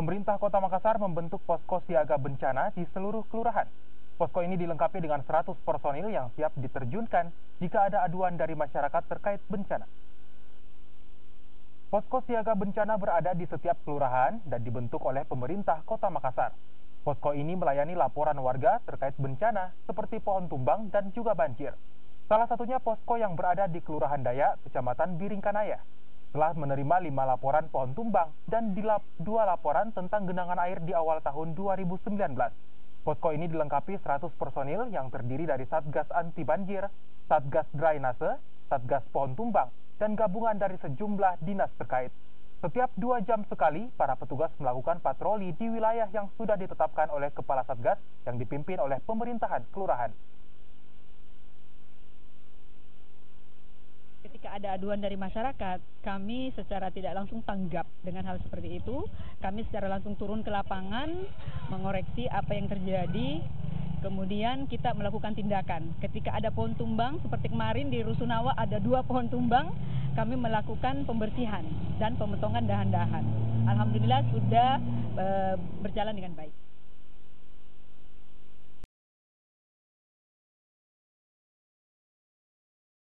Pemerintah Kota Makassar membentuk posko siaga bencana di seluruh kelurahan. Posko ini dilengkapi dengan 100 personil yang siap diterjunkan jika ada aduan dari masyarakat terkait bencana. Posko siaga bencana berada di setiap kelurahan dan dibentuk oleh pemerintah Kota Makassar. Posko ini melayani laporan warga terkait bencana seperti pohon tumbang dan juga banjir. Salah satunya posko yang berada di Kelurahan Dayak, Kecamatan Biringkanaya. Telah menerima 5 laporan pohon tumbang dan 2 laporan tentang genangan air di awal tahun 2019. Posko ini dilengkapi 100 personil yang terdiri dari Satgas Anti Banjir, Satgas Drainase, Satgas Pohon Tumbang, dan gabungan dari sejumlah dinas terkait. Setiap 2 jam sekali, para petugas melakukan patroli di wilayah yang sudah ditetapkan oleh Kepala Satgas yang dipimpin oleh pemerintahan kelurahan. Ketika ada aduan dari masyarakat, kami secara tidak langsung tanggap dengan hal seperti itu. Kami secara langsung turun ke lapangan, mengoreksi apa yang terjadi, kemudian kita melakukan tindakan. Ketika ada pohon tumbang, seperti kemarin di Rusunawa ada 2 pohon tumbang, kami melakukan pembersihan dan pemotongan dahan-dahan. Alhamdulillah sudah berjalan dengan baik.